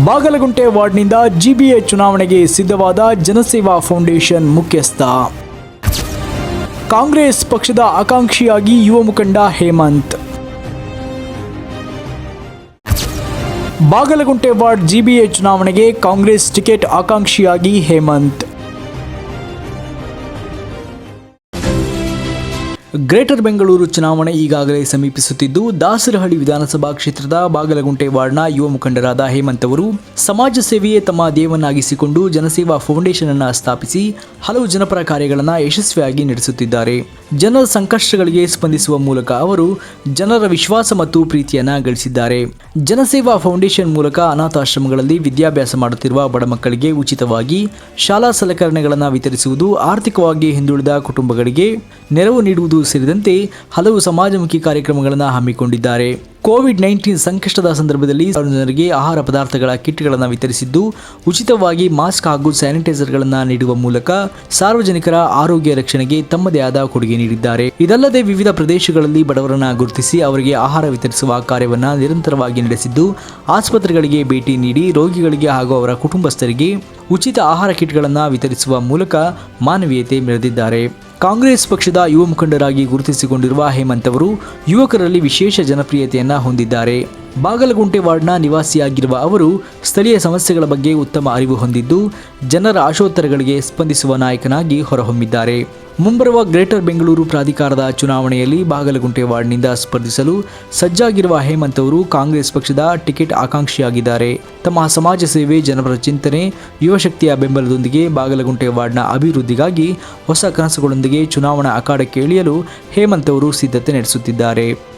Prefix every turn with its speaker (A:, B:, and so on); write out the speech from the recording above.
A: Bagalagunte ವಾರ್ಡ್ನಿಂದ GBA ಚುನಾವಣೆಗೆ ಸಿದ್ಧವಾದ ಜನಸೇವಾ ಫೌಂಡೇಶನ್ ಮುಖ್ಯಸ್ಥ. ಕಾಂಗ್ರೆಸ್ ಪಕ್ಷದ ಆಕಾಂಕ್ಷಿಯಾಗಿ ಯುವ ಮುಖಂಡ ಹೇಮಂತ್. ಬಾಗಲಗುಂಟೆ ವಾರ್ಡ್ ಜಿಬಿಎ ಚುನಾವಣೆಗೆ ಕಾಂಗ್ರೆಸ್ ಟಿಕೆಟ್ ಆಕಾಂಕ್ಷಿಯಾಗಿ ಹೇಮಂತ್. ಗ್ರೇಟರ್ ಬೆಂಗಳೂರು ಚುನಾವಣೆ ಈಗಾಗಲೇ ಸಮೀಪಿಸುತ್ತಿದ್ದು, ದಾಸರಹಳ್ಳಿ ವಿಧಾನಸಭಾ ಕ್ಷೇತ್ರದ ಬಾಗಲಗುಂಟೆ ವಾರ್ಡ್ನ ಯುವ ಮುಖಂಡರಾದ ಹೇಮಂತ್ ಅವರು ಸಮಾಜ ಸೇವೆಯೇ ತಮ್ಮ ಧ್ಯೇಯವನ್ನಾಗಿಸಿಕೊಂಡು ಜನಸೇವಾ ಫೌಂಡೇಶನ್ ಅನ್ನು ಸ್ಥಾಪಿಸಿ ಹಲವು ಜನಪರ ಕಾರ್ಯಗಳನ್ನು ಯಶಸ್ವಿಯಾಗಿ ನಡೆಸುತ್ತಿದ್ದಾರೆ. ಜನರ ಸಂಕಷ್ಟಗಳಿಗೆ ಸ್ಪಂದಿಸುವ ಮೂಲಕ ಅವರು ಜನರ ವಿಶ್ವಾಸ ಮತ್ತು ಪ್ರೀತಿಯನ್ನು ಗಳಿಸಿದ್ದಾರೆ. ಜನಸೇವಾ ಫೌಂಡೇಶನ್ ಮೂಲಕ ಅನಾಥಾಶ್ರಮಗಳಲ್ಲಿ ವಿದ್ಯಾಭ್ಯಾಸ ಮಾಡುತ್ತಿರುವ ಬಡ ಮಕ್ಕಳಿಗೆ ಉಚಿತವಾಗಿ ಶಾಲಾ ಸಲಕರಣೆಗಳನ್ನು ವಿತರಿಸುವುದು, ಆರ್ಥಿಕವಾಗಿ ಹಿಂದುಳಿದ ಕುಟುಂಬಗಳಿಗೆ ನೆರವು ನೀಡುವುದು ಸೇರಿದಂತೆ ಹಲವು ಸಮಾಜಮುಖಿ ಕಾರ್ಯಕ್ರಮಗಳನ್ನು ಹಮ್ಮಿಕೊಂಡಿದ್ದಾರೆ. ಕೋವಿಡ್-19 ಸಂಕಷ್ಟದ ಸಂದರ್ಭದಲ್ಲಿ ಜನರಿಗೆ ಆಹಾರ ಪದಾರ್ಥಗಳ ಕಿಟ್ಗಳನ್ನು ವಿತರಿಸಿದ್ದು, ಉಚಿತವಾಗಿ ಮಾಸ್ಕ್ ಹಾಗೂ ಸ್ಯಾನಿಟೈಸರ್ಗಳನ್ನು ನೀಡುವ ಮೂಲಕ ಸಾರ್ವಜನಿಕರ ಆರೋಗ್ಯ ರಕ್ಷಣೆಗೆ ತಮ್ಮದೇ ಆದ ಕೊಡುಗೆ ನೀಡಿದ್ದಾರೆ. ಇದಲ್ಲದೆ ವಿವಿಧ ಪ್ರದೇಶಗಳಲ್ಲಿ ಬಡವರನ್ನು ಗುರುತಿಸಿ ಅವರಿಗೆ ಆಹಾರ ವಿತರಿಸುವ ಕಾರ್ಯವನ್ನು ನಿರಂತರವಾಗಿ ನಡೆಸಿದ್ದು, ಆಸ್ಪತ್ರೆಗಳಿಗೆ ಭೇಟಿ ನೀಡಿ ರೋಗಿಗಳಿಗೆ ಹಾಗೂ ಅವರ ಕುಟುಂಬಸ್ಥರಿಗೆ ಉಚಿತ ಆಹಾರ ಕಿಟ್ಗಳನ್ನು ವಿತರಿಸುವ ಮೂಲಕ ಮಾನವೀಯತೆ ಮೆರೆದಿದ್ದಾರೆ. ಕಾಂಗ್ರೆಸ್ ಪಕ್ಷದ ಯುವ ಮುಖಂಡರಾಗಿ ಗುರುತಿಸಿಕೊಂಡಿರುವ ಹೇಮಂತ್ ಅವರು ಯುವಕರಲ್ಲಿ ವಿಶೇಷ ಜನಪ್ರಿಯತೆಯನ್ನು ಹೊಂದಿದ್ದಾರೆ. ಬಾಗಲಗುಂಟೆ ವಾರ್ಡ್ನ ನಿವಾಸಿಯಾಗಿರುವ ಅವರು ಸ್ಥಳೀಯ ಸಮಸ್ಯೆಗಳ ಬಗ್ಗೆ ಉತ್ತಮ ಅರಿವು ಹೊಂದಿದ್ದು, ಜನರ ಆಶೋತ್ತರಗಳಿಗೆ ಸ್ಪಂದಿಸುವ ನಾಯಕನಾಗಿ ಹೊರಹೊಮ್ಮಿದ್ದಾರೆ. ಮುಂಬರುವ ಗ್ರೇಟರ್ ಬೆಂಗಳೂರು ಪ್ರಾಧಿಕಾರದ ಚುನಾವಣೆಯಲ್ಲಿ ಬಾಗಲಗುಂಟೆ ವಾರ್ಡ್ನಿಂದ ಸ್ಪರ್ಧಿಸಲು ಸಜ್ಜಾಗಿರುವ ಹೇಮಂತ್ ಅವರು ಕಾಂಗ್ರೆಸ್ ಪಕ್ಷದ ಟಿಕೆಟ್ ಆಕಾಂಕ್ಷಿಯಾಗಿದ್ದಾರೆ. ತಮ್ಮ ಸಮಾಜ ಸೇವೆ, ಜನಪರ ಚಿಂತನೆ, ಯುವಶಕ್ತಿಯ ಬೆಂಬಲದೊಂದಿಗೆ ಬಾಗಲಗುಂಟೆ ವಾರ್ಡ್ನ ಅಭಿವೃದ್ಧಿಗಾಗಿ ಹೊಸ ಕನಸುಗಳೊಂದಿಗೆ ಚುನಾವಣಾ ಅಖಾಡಕ್ಕೆ ಇಳಿಯಲು ಹೇಮಂತ್ ಅವರು ಸಿದ್ಧತೆ ನಡೆಸುತ್ತಿದ್ದಾರೆ.